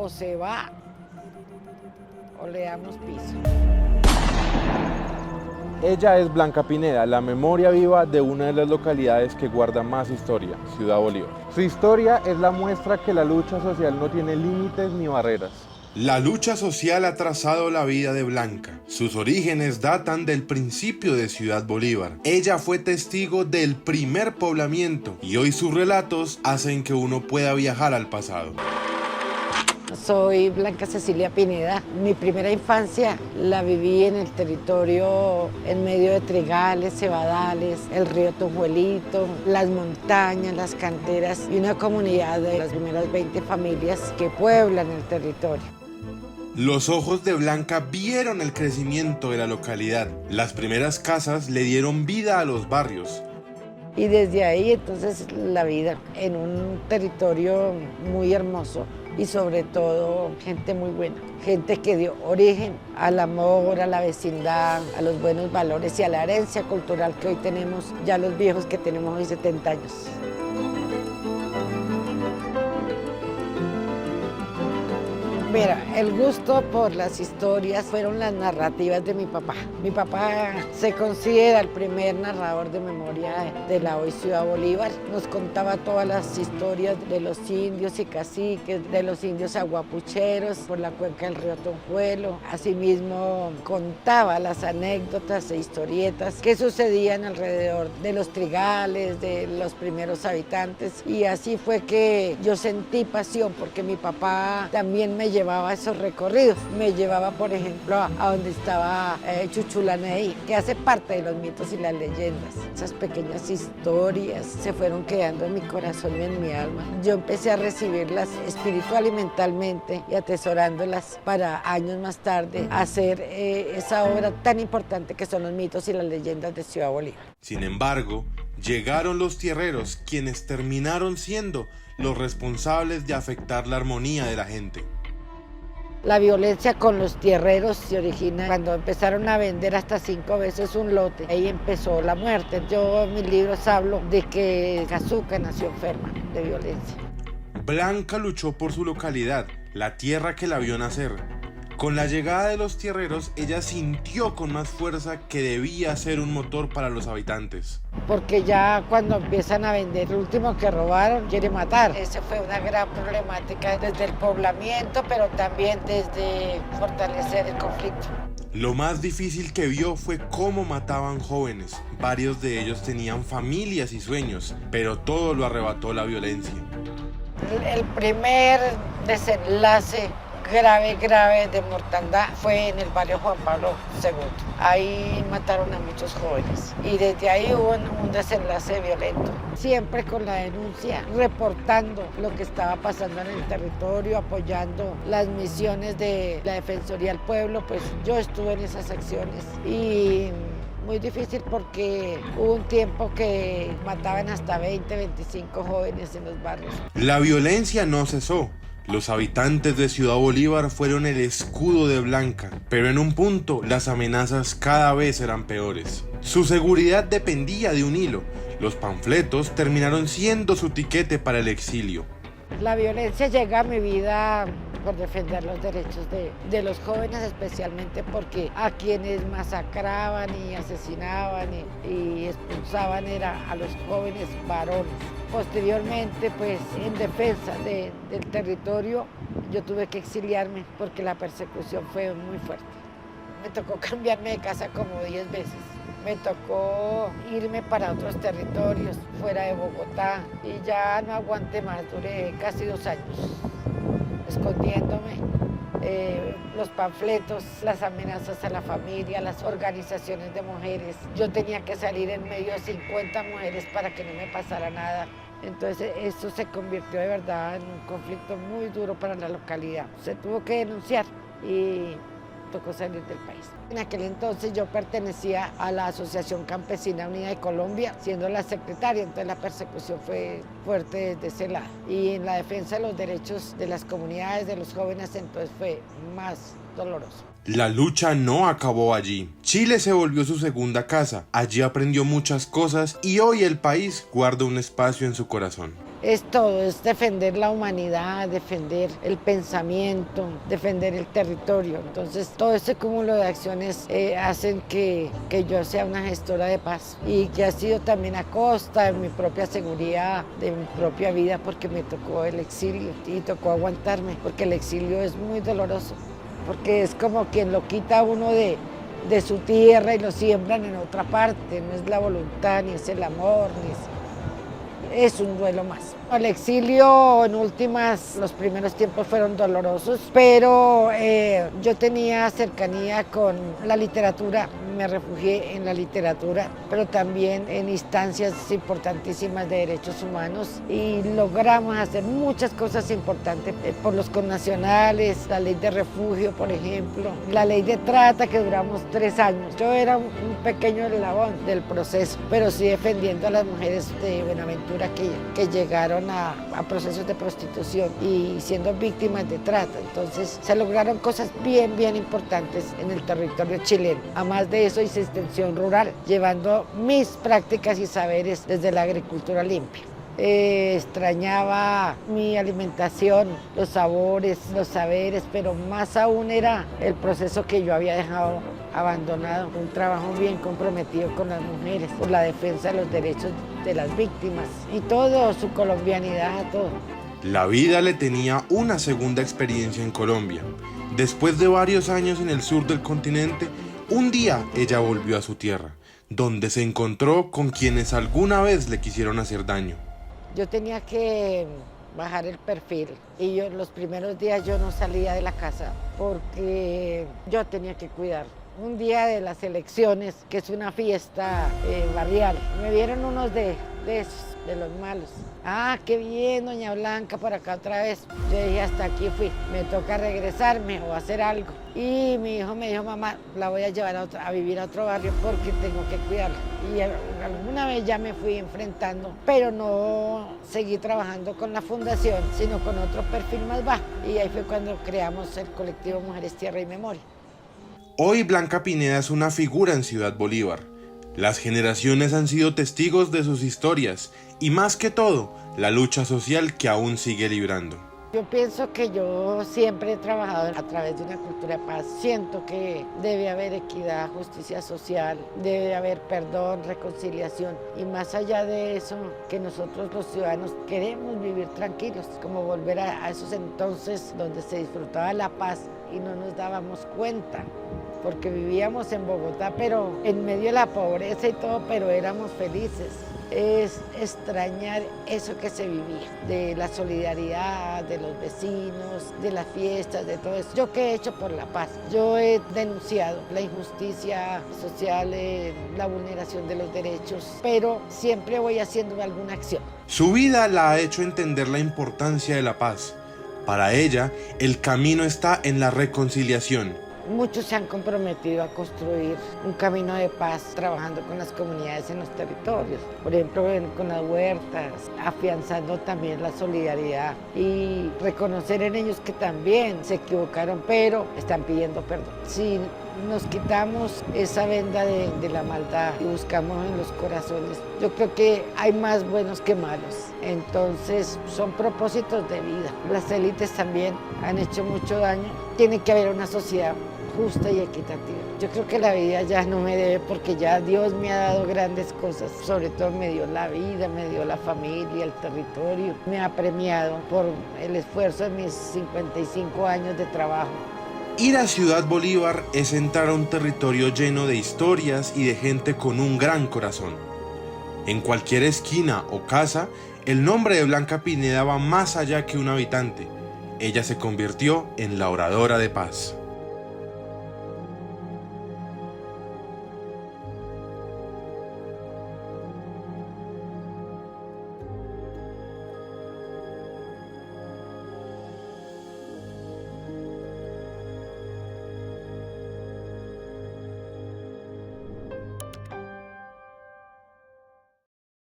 o se va o le damos piso. Ella es Blanca Pineda, la memoria viva de una de las localidades que guarda más historia, Ciudad Bolívar. Su historia es la muestra que la lucha social no tiene límites ni barreras. La lucha social ha trazado la vida de Blanca. Sus orígenes datan del principio de Ciudad Bolívar. Ella fue testigo del primer poblamiento y hoy sus relatos hacen que uno pueda viajar al pasado. Soy Blanca Cecilia Pineda. Mi primera infancia la viví en el territorio en medio de trigales, cebadales, el río Tojuelito, las montañas, las canteras y una comunidad de las primeras 20 familias que pueblan el territorio. Los ojos de Blanca vieron el crecimiento de la localidad. Las primeras casas le dieron vida a los barrios. Y desde ahí entonces la vida en un territorio muy hermoso y sobre todo gente muy buena, gente que dio origen al amor, a la vecindad, a los buenos valores y a la herencia cultural que hoy tenemos, ya los viejos que tenemos hoy 70 años. Mira, el gusto por las historias fueron las narrativas de mi papá. Mi papá se considera el primer narrador de memoria de la hoy Ciudad Bolívar. Nos contaba todas las historias de los indios y caciques, de los indios aguapucheros por la cuenca del río Tonjuelo. Asimismo, contaba las anécdotas e historietas que sucedían alrededor de los trigales, de los primeros habitantes. Y así fue que yo sentí pasión porque mi papá también me llevaba esos recorridos. Me llevaba, por ejemplo, a donde estaba Chuchulaney, que hace parte de los mitos y las leyendas. Esas pequeñas historias se fueron quedando en mi corazón y en mi alma. Yo empecé a recibirlas espiritual y mentalmente y atesorándolas para años más tarde hacer esa obra tan importante que son los mitos y las leyendas de Ciudad Bolívar. Sin embargo, llegaron los tierreros, quienes terminaron siendo los responsables de afectar la armonía de la gente. La violencia con los tierreros se origina cuando empezaron a vender hasta 5 veces un lote. Ahí empezó la muerte. Yo en mis libros hablo de que Cazuca nació enferma de violencia. Blanca luchó por su localidad, la tierra que la vio nacer. Con la llegada de los tierreros, ella sintió con más fuerza que debía ser un motor para los habitantes. Porque ya cuando empiezan a vender, el último que robaron quiere matar. Esa fue una gran problemática desde el poblamiento, pero también desde fortalecer el conflicto. Lo más difícil que vio fue cómo mataban jóvenes. Varios de ellos tenían familias y sueños, pero todo lo arrebató la violencia. El primer desenlace grave de mortandad fue en el barrio Juan Pablo II. Ahí mataron a muchos jóvenes y desde ahí hubo un desenlace violento. Siempre con la denuncia, reportando lo que estaba pasando en el territorio, apoyando las misiones de la Defensoría del Pueblo, pues yo estuve en esas acciones y muy difícil porque hubo un tiempo que mataban hasta 20, 25 jóvenes en los barrios. La violencia no cesó. Los habitantes de Ciudad Bolívar fueron el escudo de Blanca, pero en un punto las amenazas cada vez eran peores. Su seguridad dependía de un hilo. Los panfletos terminaron siendo su tiquete para el exilio. La violencia llega a mi vida por defender los derechos de los jóvenes, especialmente porque a quienes masacraban y asesinaban y expulsaban era a los jóvenes varones. Posteriormente, pues en defensa del territorio, yo tuve que exiliarme porque la persecución fue muy fuerte. Me tocó cambiarme de casa como 10 veces. Me tocó irme para otros territorios, fuera de Bogotá, y ya no aguanté más, duré casi 2 años escondiéndome. Los panfletos, las amenazas a la familia, las organizaciones de mujeres. Yo tenía que salir en medio de 50 mujeres para que no me pasara nada. Entonces esto se convirtió de verdad en un conflicto muy duro para la localidad. Se tuvo que denunciar y tocó salir del país. En aquel entonces yo pertenecía a la Asociación Campesina Unida de Colombia, siendo la secretaria, entonces la persecución fue fuerte desde ese lado. Y en la defensa de los derechos de las comunidades, de los jóvenes, entonces fue más doloroso. La lucha no acabó allí. Chile se volvió su segunda casa. Allí aprendió muchas cosas y hoy el país guarda un espacio en su corazón. es todo, es defender la humanidad, defender el pensamiento, defender el territorio. Entonces todo ese cúmulo de acciones hacen que yo sea una gestora de paz y que ha sido también a costa de mi propia seguridad, de mi propia vida, porque me tocó el exilio y tocó aguantarme, porque el exilio es muy doloroso, porque es como quien lo quita a uno de su tierra y lo siembran en otra parte, no es la voluntad, ni es el amor, es un duelo más. El exilio en últimas, los primeros tiempos fueron dolorosos, pero yo tenía cercanía con la literatura, me refugié en la literatura, pero también en instancias importantísimas de derechos humanos y logramos hacer muchas cosas importantes por los connacionales, la ley de refugio, por ejemplo, la ley de trata que duramos 3 años. Yo era un pequeño eslabón del proceso, pero sí defendiendo a las mujeres de Buenaventura que llegaron a procesos de prostitución y siendo víctimas de trata. Entonces se lograron cosas bien importantes en el territorio chileno. Además de eso hice extensión rural, llevando mis prácticas y saberes desde la agricultura limpia. Extrañaba mi alimentación, los sabores, los saberes, pero más aún era el proceso que yo había dejado abandonado, un trabajo bien comprometido con las mujeres, por la defensa de los derechos de las víctimas y todo, su colombianidad, todo. La vida le tenía una segunda experiencia en Colombia. Después de varios años en el sur del continente, un día ella volvió a su tierra, donde se encontró con quienes alguna vez le quisieron hacer daño. Yo tenía que bajar el perfil y los primeros días yo no salía de la casa porque yo tenía que cuidar. Un día de las elecciones, que es una fiesta barrial, me vieron unos de esos, de los malos. Ah, qué bien, doña Blanca, por acá otra vez. Yo dije, hasta aquí fui, me toca regresarme o hacer algo. Y mi hijo me dijo, mamá, la voy a llevar a vivir a otro barrio porque tengo que cuidarla. Y alguna vez ya me fui enfrentando, pero no seguí trabajando con la fundación, sino con otro perfil más bajo. Y ahí fue cuando creamos el colectivo Mujeres, Tierra y Memoria. Hoy Blanca Pineda es una figura en Ciudad Bolívar. Las generaciones han sido testigos de sus historias y más que todo, la lucha social que aún sigue librando. Yo pienso que yo siempre he trabajado a través de una cultura de paz. Siento que debe haber equidad, justicia social, debe haber perdón, reconciliación. Y más allá de eso, que nosotros los ciudadanos queremos vivir tranquilos, como volver a esos entonces donde se disfrutaba la paz y no nos dábamos cuenta. Porque vivíamos en Bogotá, pero en medio de la pobreza y todo, pero éramos felices. Es extrañar eso que se vivía, de la solidaridad, de los vecinos, de las fiestas, de todo eso. ¿Yo qué he hecho por la paz? Yo he denunciado la injusticia social, la vulneración de los derechos, pero siempre voy haciendo alguna acción. Su vida la ha hecho entender la importancia de la paz. Para ella, el camino está en la reconciliación. Muchos se han comprometido a construir un camino de paz trabajando con las comunidades en los territorios, por ejemplo con las huertas, afianzando también la solidaridad y reconocer en ellos que también se equivocaron, pero están pidiendo perdón. Si nos quitamos esa venda de la maldad y buscamos en los corazones, yo creo que hay más buenos que malos. Entonces son propósitos de vida. Las élites también han hecho mucho daño. Tiene que haber una sociedad justa y equitativa. Yo creo que la vida ya no me debe porque ya Dios me ha dado grandes cosas, sobre todo me dio la vida, me dio la familia, el territorio, me ha premiado por el esfuerzo de mis 55 años de trabajo. Ir a Ciudad Bolívar es entrar a un territorio lleno de historias y de gente con un gran corazón. En cualquier esquina o casa, el nombre de Blanca Pineda va más allá que un habitante. Ella se convirtió en la oradora de paz.